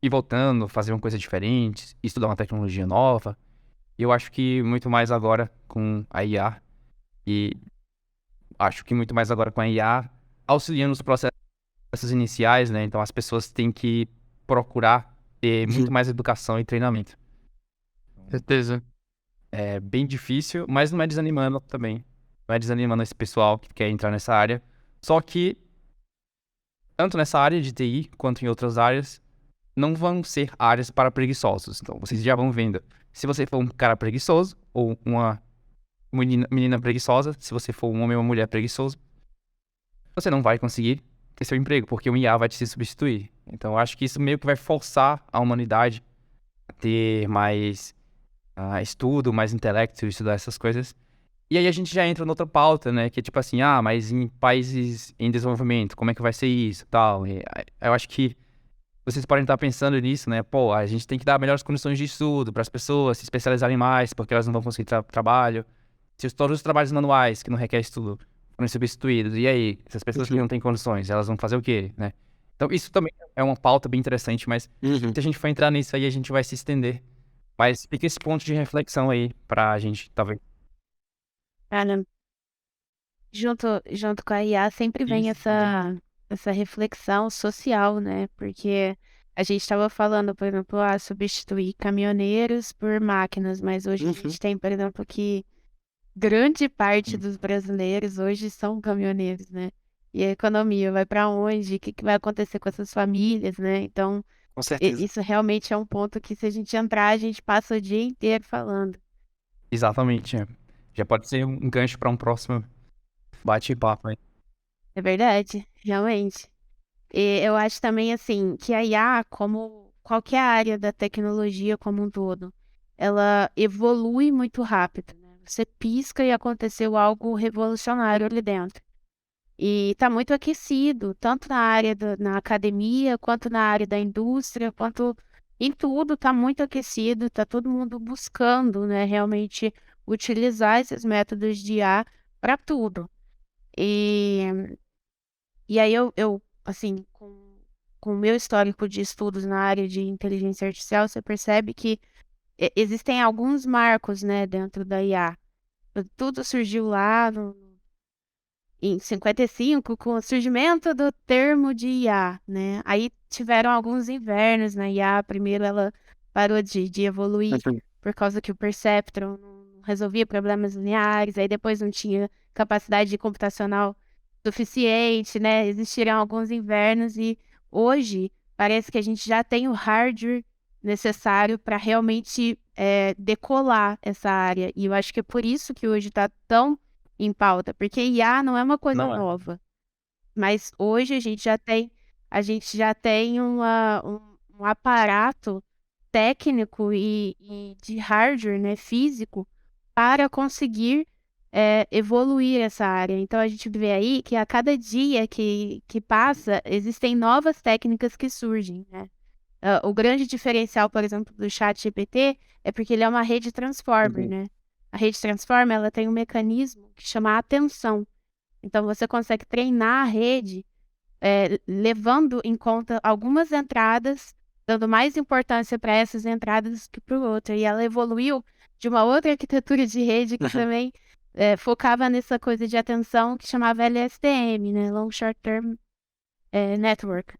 ir voltando, fazer uma coisa diferente, estudar uma tecnologia nova. E eu acho que muito mais agora com a IA, e acho que muito mais agora com a IA, auxiliando os processos iniciais, né? Então as pessoas têm que procurar ter muito mais educação e treinamento. Certeza. É bem difícil, mas não é desanimando também. Não é desanimando esse pessoal que quer entrar nessa área. Só que, tanto nessa área de TI quanto em outras áreas, não vão ser áreas para preguiçosos. Então, vocês já vão vendo. Se você for um cara preguiçoso, ou uma menina preguiçosa, se você for um homem ou uma mulher preguiçoso, você não vai conseguir ter seu emprego, porque o IA vai te substituir. Então, eu acho que isso meio que vai forçar a humanidade a ter mais estudo, mais intelecto, estudar essas coisas. E aí a gente já entra noutra pauta, né? Que é tipo assim, mas em países em desenvolvimento, como é que vai ser isso e tal? E, eu acho que vocês podem estar pensando nisso, né? Pô, a gente tem que dar melhores condições de estudo para as pessoas se especializarem mais, porque elas não vão conseguir trabalho. Se todos os trabalhos manuais que não requerem estudo forem substituídos, e aí? Essas pessoas que não têm condições, elas vão fazer o quê, né? Então, isso também é uma pauta bem interessante, mas se a gente for entrar nisso aí, a gente vai se estender. Mas fica esse ponto de reflexão aí pra gente, talvez. Cara, junto com a IA sempre vem Isso. essa reflexão social, né? Porque a gente estava falando, por exemplo, substituir caminhoneiros por máquinas, mas hoje a gente tem, por exemplo, que grande parte dos brasileiros hoje são caminhoneiros, né? E a economia vai para onde? O que que vai acontecer com essas famílias, né? Então, Com certeza. isso realmente é um ponto que, se a gente entrar, a gente passa o dia inteiro falando. Exatamente. Já pode ser um gancho para um próximo bate-papo aí. É verdade, realmente. E eu acho também, assim, que a IA, como qualquer área da tecnologia como um todo, ela evolui muito rápido, né? Você pisca e aconteceu algo revolucionário ali dentro. E está muito aquecido, tanto na área na academia, quanto na área da indústria, quanto em tudo está muito aquecido, está todo mundo buscando, né, realmente utilizar esses métodos de IA para tudo. E, e aí assim, com o meu histórico de estudos na área de inteligência artificial, você percebe que existem alguns marcos, né, dentro da IA. Tudo surgiu lá em 55, com o surgimento do termo de IA, né? Aí tiveram alguns invernos na IA. Primeiro ela parou de evoluir por causa que o Perceptron não resolvia problemas lineares, aí depois não tinha capacidade computacional suficiente, né? Existiram alguns invernos e hoje parece que a gente já tem o hardware necessário para realmente decolar essa área. E eu acho que é por isso que hoje está tão em pauta, porque IA não é uma coisa Não é. nova, mas hoje a gente já tem um aparato técnico e de hardware, né, físico, para conseguir evoluir essa área. Então a gente vê aí que a cada dia que passa, existem novas técnicas que surgem, né? O grande diferencial, por exemplo, do ChatGPT é porque ele é uma rede transformer, né? A rede transformer, ela tem um mecanismo que chama atenção. Então você consegue treinar a rede levando em conta algumas entradas, dando mais importância para essas entradas que para o outro. E ela evoluiu de uma outra arquitetura de rede que também focava nessa coisa de atenção que chamava LSTM, né? Long Short Term Network.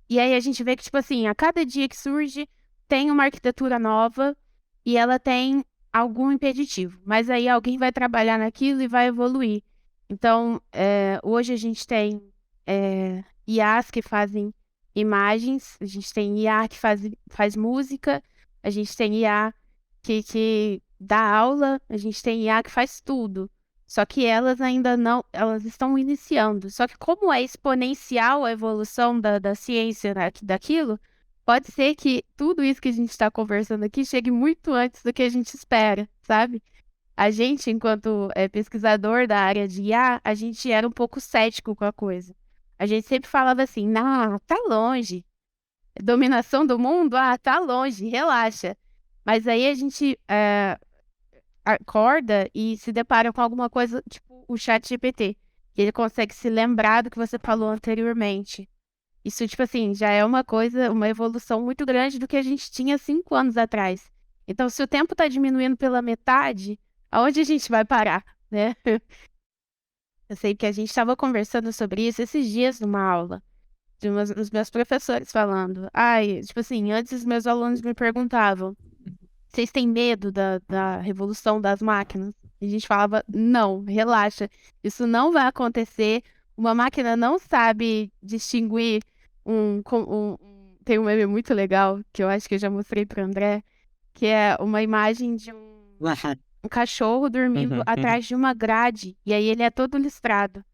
E aí a gente vê que, tipo assim, a cada dia que surge, tem uma arquitetura nova e ela tem algum impeditivo. Mas aí alguém vai trabalhar naquilo e vai evoluir. Então, hoje a gente tem IAs que fazem imagens, a gente tem IA que faz música, a gente tem IA que dá aula, a gente tem IA que faz tudo. Só que elas ainda não, elas estão iniciando. Só que como é exponencial a evolução da ciência daquilo, pode ser que tudo isso que a gente está conversando aqui chegue muito antes do que a gente espera, sabe? A gente, enquanto pesquisador da área de IA, a gente era um pouco cético com a coisa. A gente sempre falava assim, nah, tá longe. Dominação do mundo? Ah, tá longe, relaxa. Mas aí a gente acorda e se depara com alguma coisa, tipo o ChatGPT, que ele consegue se lembrar do que você falou anteriormente. Isso, tipo assim, já é uma coisa, uma evolução muito grande do que a gente tinha 5 anos atrás. Então, se o tempo está diminuindo pela metade, aonde a gente vai parar, né? Eu sei que a gente estava conversando sobre isso esses dias numa aula, de dos meus professores falando. Ai, tipo assim, antes os meus alunos me perguntavam: vocês têm medo da revolução das máquinas? E a gente falava, não, relaxa, isso não vai acontecer. Uma máquina não sabe distinguir tem um meme muito legal, que eu acho que eu já mostrei para o André, que é uma imagem de um cachorro dormindo atrás de uma grade, e aí ele é todo listrado,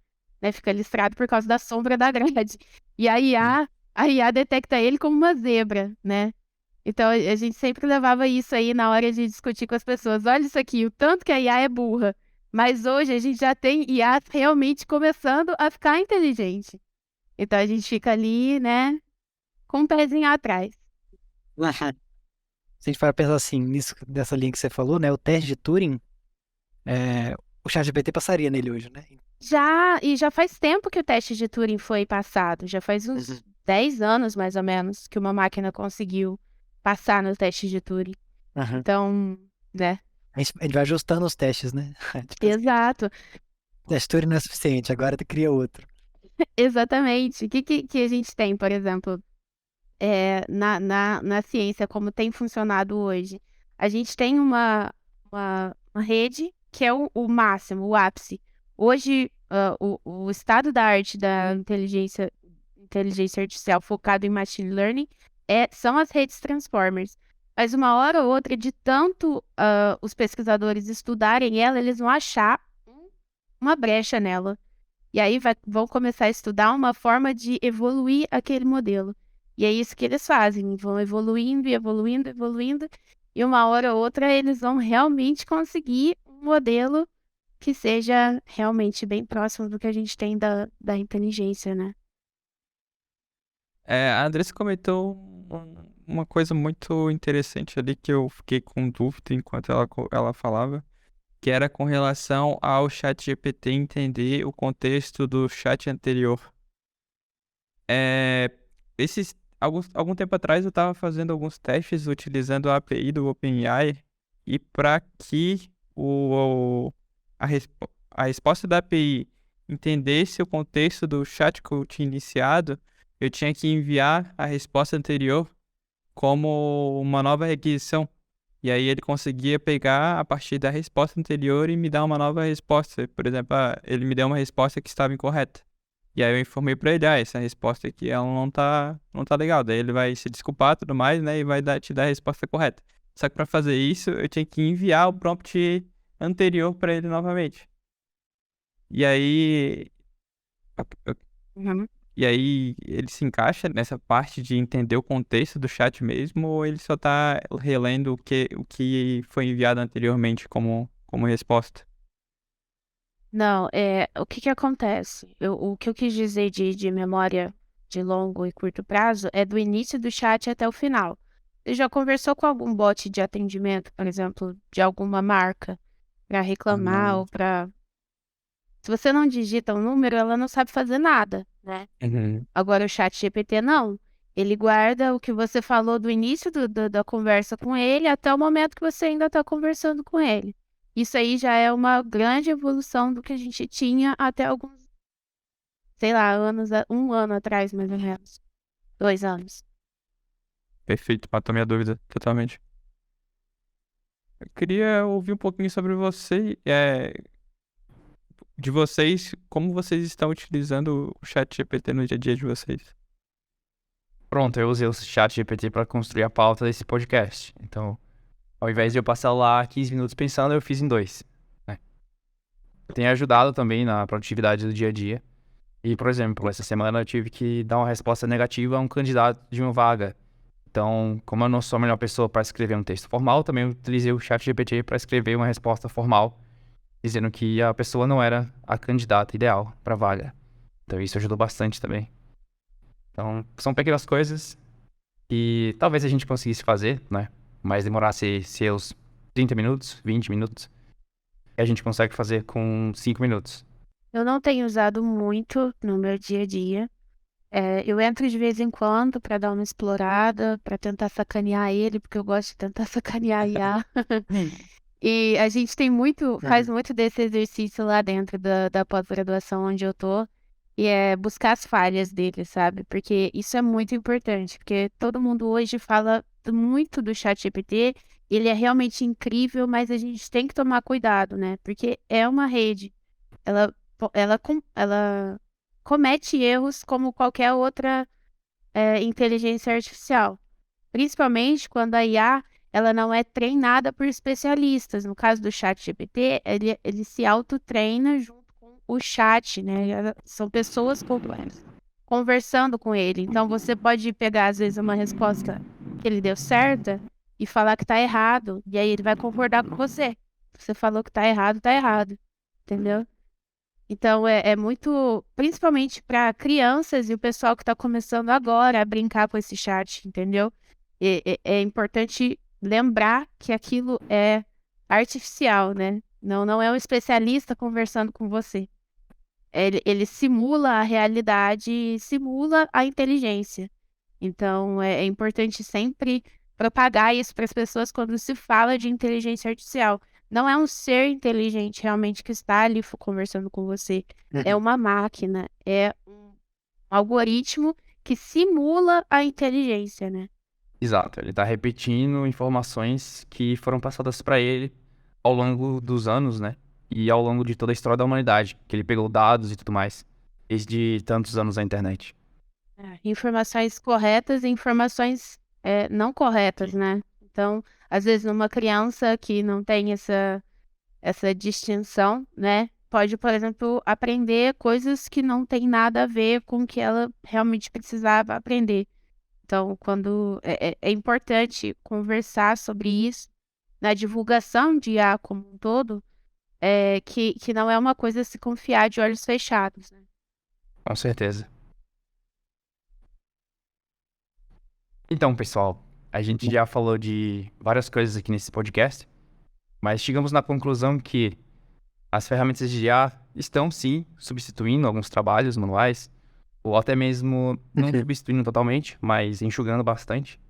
né? Fica listrado por causa da sombra da grade. E a IA detecta ele como uma zebra, né? Então, a gente sempre levava isso aí na hora de discutir com as pessoas. Olha isso aqui, o tanto que a IA é burra. Mas hoje a gente já tem IA realmente começando a ficar inteligente. Então, a gente fica ali, né, com um pezinho atrás. Se a gente for pensar assim, nessa linha que você falou, né? O teste de Turing, o ChatGPT passaria nele hoje, né? Já faz tempo que o teste de Turing foi passado. Já faz uns 10 anos, mais ou menos, que uma máquina conseguiu passar no teste de Turing. Aham. Então, né? A gente vai ajustando os testes, né? Tipo assim, Exato. o teste Turing não é suficiente, agora tu cria outro. Exatamente. O que a gente tem, por exemplo, na ciência, como tem funcionado hoje? A gente tem uma rede que é o máximo, o ápice. Hoje, o estado da arte da inteligência artificial focado em machine learning são as redes transformers. Mas uma hora ou outra, de tanto os pesquisadores estudarem ela, eles vão achar uma brecha nela. E aí vão começar a estudar uma forma de evoluir aquele modelo. E é isso que eles fazem, vão evoluindo, e evoluindo, evoluindo, e uma hora ou outra eles vão realmente conseguir um modelo que seja realmente bem próximo do que a gente tem da inteligência, né? A Andressa comentou uma coisa muito interessante ali que eu fiquei com dúvida enquanto ela falava, que era com relação ao chat GPT entender o contexto do chat anterior. Algum tempo atrás eu estava fazendo alguns testes utilizando a API do OpenAI e para que a resposta da API entendesse o contexto do chat que eu tinha iniciado, eu tinha que enviar a resposta anterior como uma nova requisição. E aí ele conseguia pegar a partir da resposta anterior e me dar uma nova resposta. Por exemplo, ele me deu uma resposta que estava incorreta. E aí eu informei para ele, essa resposta aqui ela não tá legal. Daí ele vai se desculpar e tudo mais, né? E vai te dar a resposta correta. Só que para fazer isso, eu tinha que enviar o prompt anterior para ele novamente. E aí Uhum. E aí ele se encaixa nessa parte de entender o contexto do chat mesmo, ou ele só tá relendo o que foi enviado anteriormente como resposta? Não, o que que acontece? O que eu quis dizer de memória de longo e curto prazo é do início do chat até o final. Você já conversou com algum bot de atendimento, por exemplo, de alguma marca, para reclamar ou para. Se você não digita um número, ela não sabe fazer nada, né? Uhum. Agora o chat GPT não. Ele guarda o que você falou do início da conversa com ele até o momento que você ainda está conversando com ele. Isso aí já é uma grande evolução do que a gente tinha até alguns, sei lá, um ano atrás, mais ou menos. 2 anos. Perfeito, matou minha dúvida totalmente. Eu queria ouvir um pouquinho sobre você, de vocês, como vocês estão utilizando o chat GPT no dia a dia de vocês. Pronto, eu usei o chat GPT para construir a pauta desse podcast. Então, ao invés de eu passar lá 15 minutos pensando, eu fiz em 2. Né? Tem ajudado também na produtividade do dia a dia. E, por exemplo, essa semana eu tive que dar uma resposta negativa a um candidato de uma vaga. Então, como eu não sou a melhor pessoa para escrever um texto formal, também utilizei o chat GPT para escrever uma resposta formal, dizendo que a pessoa não era a candidata ideal para a vaga. Então, isso ajudou bastante também. Então, são pequenas coisas que talvez a gente conseguisse fazer, né? Mas demorasse seus 30 minutos, 20 minutos. E a gente consegue fazer com 5 minutos. Eu não tenho usado muito no meu dia a dia. Eu entro de vez em quando para dar uma explorada, para tentar sacanear ele, porque eu gosto de tentar sacanear a IA. E a gente faz muito desse exercício lá dentro da pós-graduação onde eu tô, e é buscar as falhas dele, sabe? Porque isso é muito importante, porque todo mundo hoje fala muito do ChatGPT, ele é realmente incrível, mas a gente tem que tomar cuidado, né? Porque é uma rede, ela comete erros como qualquer outra inteligência artificial. Principalmente quando a IA ela não é treinada por especialistas. No caso do chat GPT, ele se autotreina junto com o chat, né? São pessoas conversando com ele. Então você pode pegar, às vezes, uma resposta que ele deu certa e falar que tá errado. E aí ele vai concordar com você. Você falou que tá errado, entendeu? Então é muito, principalmente para crianças e o pessoal que está começando agora a brincar com esse chat, entendeu? É importante lembrar que aquilo é artificial, né? Não é um especialista conversando com você. Ele simula a realidade e simula a inteligência. Então é importante sempre propagar isso para as pessoas quando se fala de inteligência artificial. Não é um ser inteligente realmente que está ali conversando com você. É uma máquina, é um algoritmo que simula a inteligência, né? Exato, ele está repetindo informações que foram passadas para ele ao longo dos anos, né? E ao longo de toda a história da humanidade, que ele pegou dados e tudo mais, desde tantos anos na internet. Informações corretas e informações não corretas, né? Então, às vezes, numa criança que não tem essa distinção, né? Pode, por exemplo, aprender coisas que não tem nada a ver com o que ela realmente precisava aprender. Então, quando é importante conversar sobre isso na divulgação de IA como um todo, que não é uma coisa a se confiar de olhos fechados, né? Com certeza. Então, pessoal, a gente já falou de várias coisas aqui nesse podcast, mas chegamos na conclusão que as ferramentas de IA estão, sim, substituindo alguns trabalhos manuais, ou até mesmo não substituindo totalmente, mas enxugando bastante.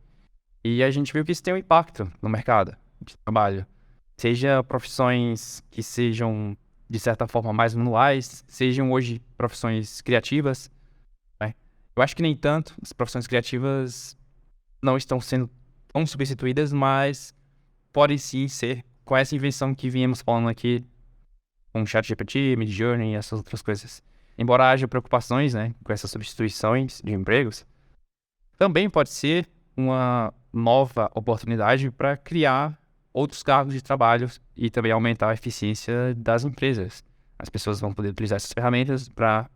E a gente viu que isso tem um impacto no mercado de trabalho. Seja profissões que sejam de certa forma, mais manuais, sejam hoje profissões criativas, né? Eu acho que nem tanto, as profissões criativas não estão sendo tão substituídas, mas podem sim ser com essa invenção que viemos falando aqui, com o ChatGPT, Midjourney e essas outras coisas. Embora haja preocupações, né, com essas substituições de empregos, também pode ser uma nova oportunidade para criar outros cargos de trabalho e também aumentar a eficiência das empresas. As pessoas vão poder utilizar essas ferramentas para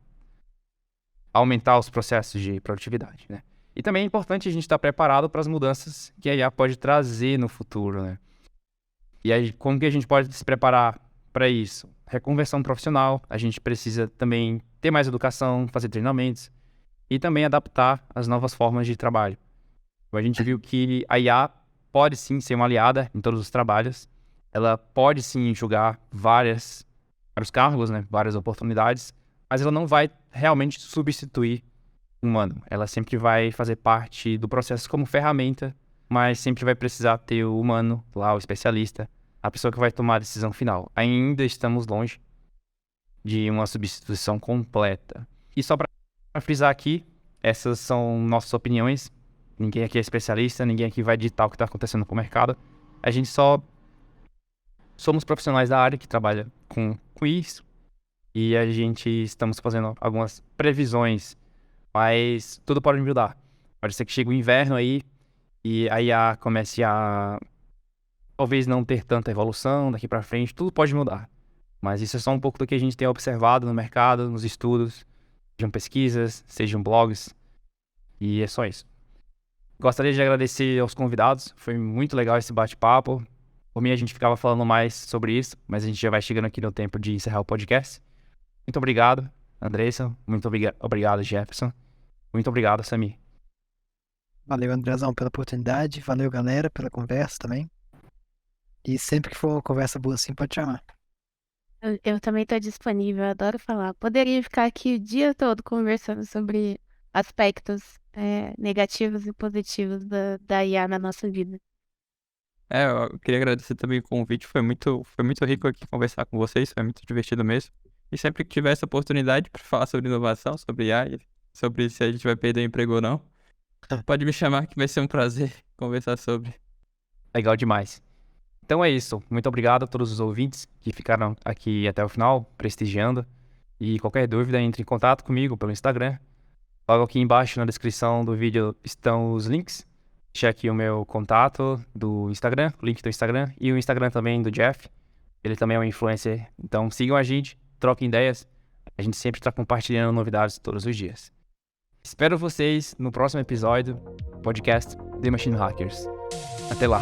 aumentar os processos de produtividade, né? E também é importante a gente estar preparado para as mudanças que a IA pode trazer no futuro, né? E aí, como que a gente pode se preparar para isso? Reconversão profissional, a gente precisa também ter mais educação, fazer treinamentos e também adaptar as novas formas de trabalho. A gente viu que a IA pode sim ser uma aliada em todos os trabalhos, ela pode sim julgar vários cargos, né, várias oportunidades, mas ela não vai realmente substituir o humano. Ela sempre vai fazer parte do processo como ferramenta, mas sempre vai precisar ter o humano lá, o especialista, a pessoa que vai tomar a decisão final. Ainda estamos longe de uma substituição completa. E só para frisar aqui, essas são nossas opiniões. Ninguém aqui é especialista, ninguém aqui vai ditar o que está acontecendo com o mercado. A gente só somos profissionais da área que trabalha com isso e a gente estamos fazendo algumas previsões, mas tudo pode mudar. Pode ser que chegue o inverno aí e a IA comece a talvez não ter tanta evolução daqui para frente, tudo pode mudar. Mas isso é só um pouco do que a gente tem observado no mercado, nos estudos, sejam pesquisas, sejam blogs, e é só isso. Gostaria de agradecer aos convidados, foi muito legal esse bate-papo. Por mim, a gente ficava falando mais sobre isso, mas a gente já vai chegando aqui no tempo de encerrar o podcast. Muito obrigado, Andressa. Muito obrigado, Jefferson. Muito obrigado, Samir. Valeu, Andrezão, pela oportunidade. Valeu, galera, pela conversa também. E sempre que for uma conversa boa assim, pode chamar. Eu também estou disponível, eu adoro falar. Poderia ficar aqui o dia todo conversando sobre aspectos negativos e positivos da IA na nossa vida. Eu queria agradecer também o convite, foi muito rico aqui conversar com vocês, foi muito divertido mesmo. E sempre que tiver essa oportunidade para falar sobre inovação, sobre AI, sobre se a gente vai perder o emprego ou não, pode me chamar que vai ser um prazer conversar sobre. Legal demais. Então é isso. Muito obrigado a todos os ouvintes que ficaram aqui até o final, prestigiando. E qualquer dúvida, entre em contato comigo pelo Instagram. Logo aqui embaixo na descrição do vídeo estão os links. Deixei aqui o meu contato do Instagram, o link do Instagram e o Instagram também do Jeff. Ele também é um influencer. Então sigam a gente, troquem ideias. A gente sempre está compartilhando novidades todos os dias. Espero vocês no próximo episódio do podcast The Machine Hackers. Até lá!